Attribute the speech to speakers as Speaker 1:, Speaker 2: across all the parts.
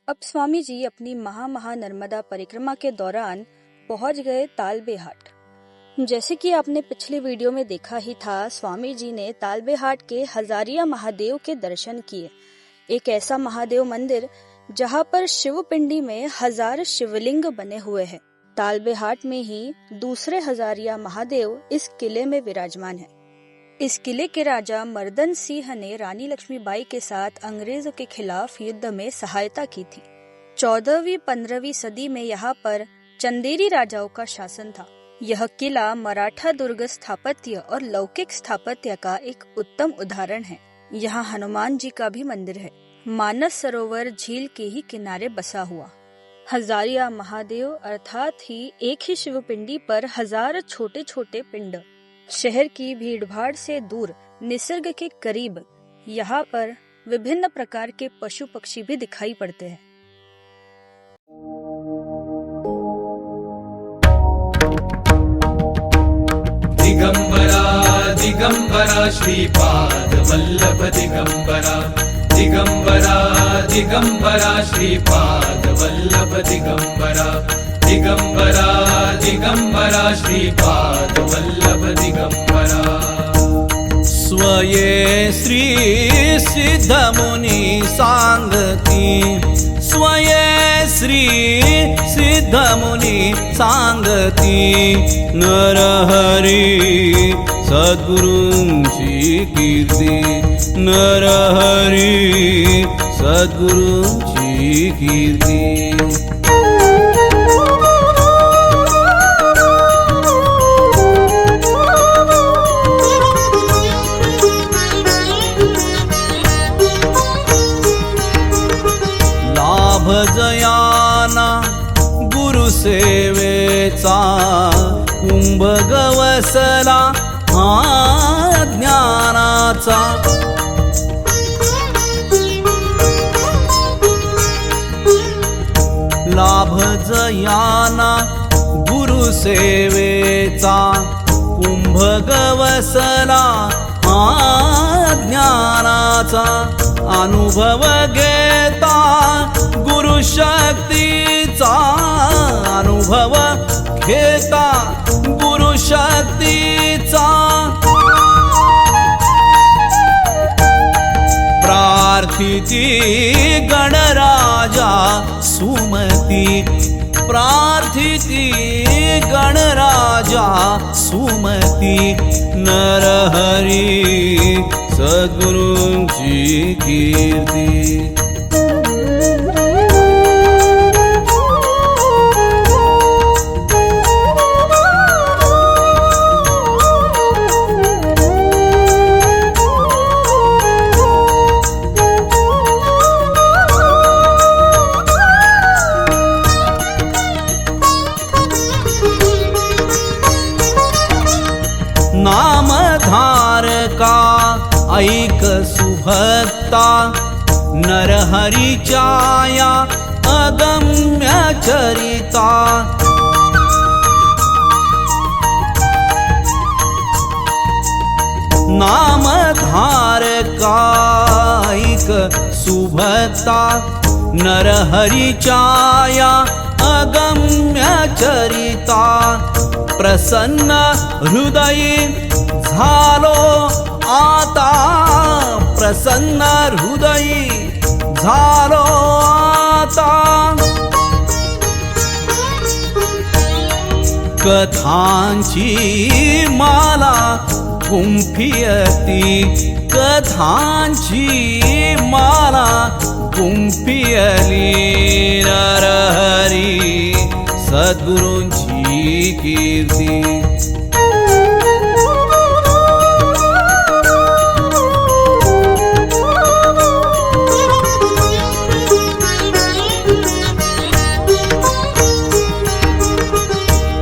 Speaker 1: अब स्वामी जी अपनी नर्मदा परिक्रमा के दौरान पहुंच गए तालबे हाट। जैसे कि आपने पिछले वीडियो में देखा ही था, स्वामी जी ने तालबे हाट के हजारिया महादेव के दर्शन किए। एक ऐसा महादेव मंदिर जहां पर शिव पिंडी में 1000 शिवलिंग बने हुए हैं। तालबे हाट में ही दूसरे हजारिया महादेव इस किले में विराजमान है। इस किले के राजा मर्दन सिंह ने रानी लक्ष्मीबाई के साथ अंग्रेजों के खिलाफ युद्ध में सहायता की थी। 14वीं 15वीं सदी में यहाँ पर चंदेरी राजाओं का शासन था। यह किला मराठा दुर्ग स्थापत्य और लौकिक स्थापत्य का एक उत्तम उदाहरण है। यहाँ हनुमान जी का भी मंदिर है। मानस सरोवर झील के ही किनारे बसा हुआ। हजारिया महादेव अर्थात ही एक ही शिव पिंडी पर 1000 छोटे छोटे पिंड। शहर की भीड़भाड़ से दूर, निसर्ग के करीब, यहाँ पर विभिन्न प्रकार के पशु पक्षी भी दिखाई पड़ते हैं।
Speaker 2: दिगंबरा दिगंबरा श्रीपाद वल्लभ दिगंबरा, दिगंबरा दिगंबरा श्रीपाद वल्लभ दिगंबरा, दिगंबरा दिगंबरा श्रीपाद वल्लभ दिगंबरा।
Speaker 3: स्वये श्री सिद्ध मुनि सांगती, स्वये श्री सिद्ध मुनि सांगती, नरहरी सद्गुरूंची कीर्ती, नरहरी सद्गुरूंची कीर्ती। जयाना गुरु सेवेचा कुंभ गवसला हा ज्ञानाचा, लाभ जयाना गुरु सेवेचा कुंभ गवसला हा ज्ञानाचा, अनुभव घेता गुरु शक्तीचा, अनुभव घेता गुरु शक्तीचा, प्रार्थिती गणराजा सुमती, प्रार्थिती गणराजा सुमती, नरहरी सद्गुरूंची कीर्ती। नामधारका ऐक सुभक्ता, नरहरीच्या या अगम्य चरिता, नामधारका ऐक सुभक्ता, नरहरीच्या या अगम्य चरिता, प्रसन्न हृदयी झालो आता, प्रसन्न हृदयी झालो आता, कथांची माला गुंफियती, कथांची माला गुंफियली, नरहरी सद्गुरूंची कीर्ती।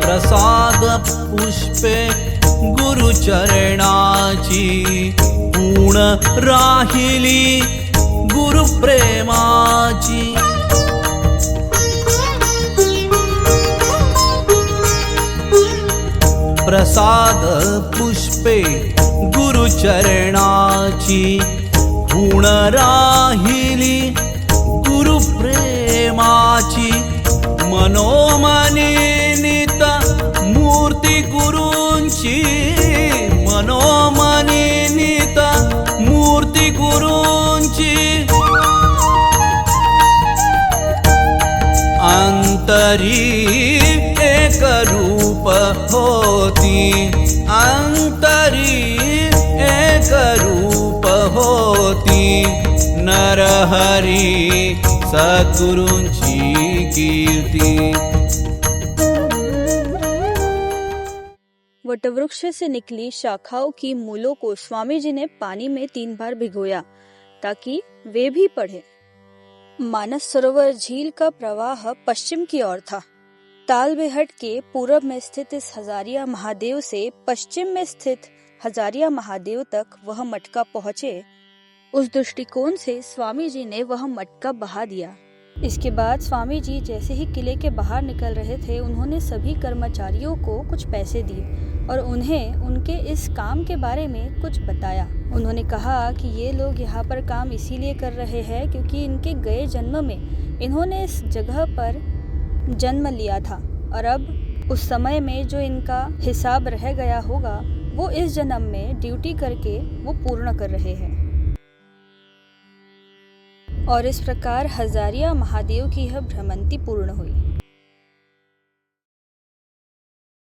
Speaker 3: प्रसाद पुष्पे गुरुचरणाची, पूर्ण राहिली गुरुप्रेमाची, प्रसाद पुष्पे गुरुचरणाची, पूर्ण राहिली गुरुप्रेमाची, मनोमनी नीता मूर्ती गुरूंची, मनोमनी नीता मूर्ती गुरूंची, अंतरी एक रूप होती, अंतरी एक रूप होती, नरहरी सद्गुरूंची कीर्ती।
Speaker 1: वटवृक्ष से निकली शाखाओं की मूलों को स्वामी जी ने पानी में 3 बार भिगोया ताकि वे भी पढ़े। मानस सरोवर झील का प्रवाह पश्चिम की ओर था। तालबेहट के पूर्व में स्थित इस हजारिया महादेव से पश्चिम में स्थित हजारिया महादेव तक वह मटका पहुँचे, उस दृष्टिकोण से स्वामी जी ने वह मटका बहा दिया। इसके बाद स्वामी जी जैसे ही किले के बाहर निकल रहे थे, उन्होंने सभी कर्मचारियों को कुछ पैसे दिए और उन्हें उनके इस काम के बारे में कुछ बताया। उन्होंने कहा कि ये लोग यहाँ पर काम इसीलिए कर रहे हैं क्योंकि इनके गए जन्म में इन्होंने इस जगह पर जन्म लिया था और अब उस समय में जो इनका हिसाब रह गया होगा वो इस जन्म में ड्यूटी करके वो पूर्ण कर रहे हैं। और इस प्रकार हजारिया महादेव की यह भ्रमंती पूर्ण हुई।